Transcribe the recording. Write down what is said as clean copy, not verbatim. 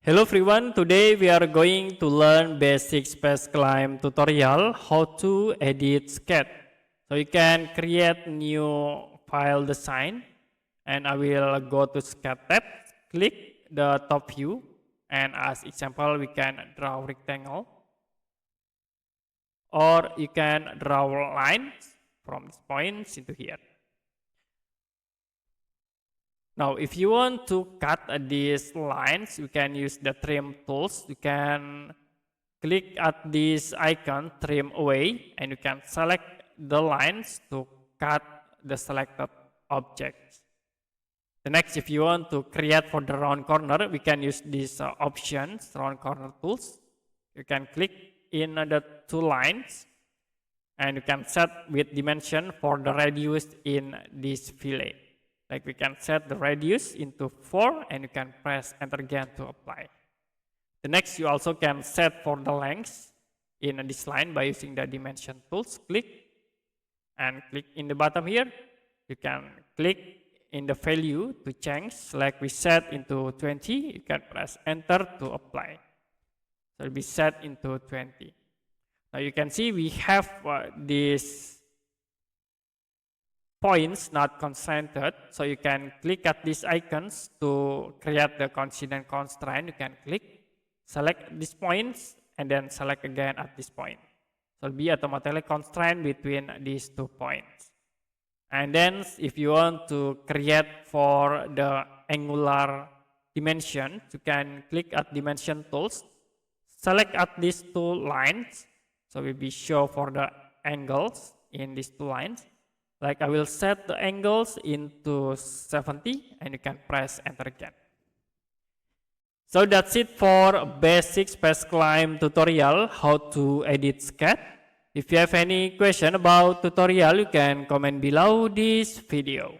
Hello everyone, today we are going to learn basic Spaceclaim tutorial how to edit sketch. So you can create new file design, and I will go to sketch tab, click the top view, and as example we can draw rectangle, or you can draw lines from this point into here. Now, if you want to cut these lines, you can use the trim tools. You can click at this icon, trim away, and you can select the lines to cut the selected objects. The next, if you want to create for the round corner, we can use these options, round corner tools. You can click in the two lines, and you can set with dimension for the radius in this fillet. Like we can set the radius into 4 and you can press enter again to apply. The next, you also can set for the length in this line by using the dimension tools. Click and click in the bottom here. You can click in the value to change. Like we set into 20, you can press enter to apply. So it will be set into 20. Now you can see we have this points not constrained, so you can click at these icons to create the coincident constraint. You can click, select these points, and then select again at this point. So it'll be automatically constrained between these 2 points. And then if you want to create for the angular dimension, you can click at dimension tools, select at these 2 lines. So we'll be show for the angles in these 2 lines. Like I will set the angles into 70 and you can press enter again. So that's it for basic Spaceclaim tutorial, how to edit sketch. If you have any question about tutorial, you can comment below this video.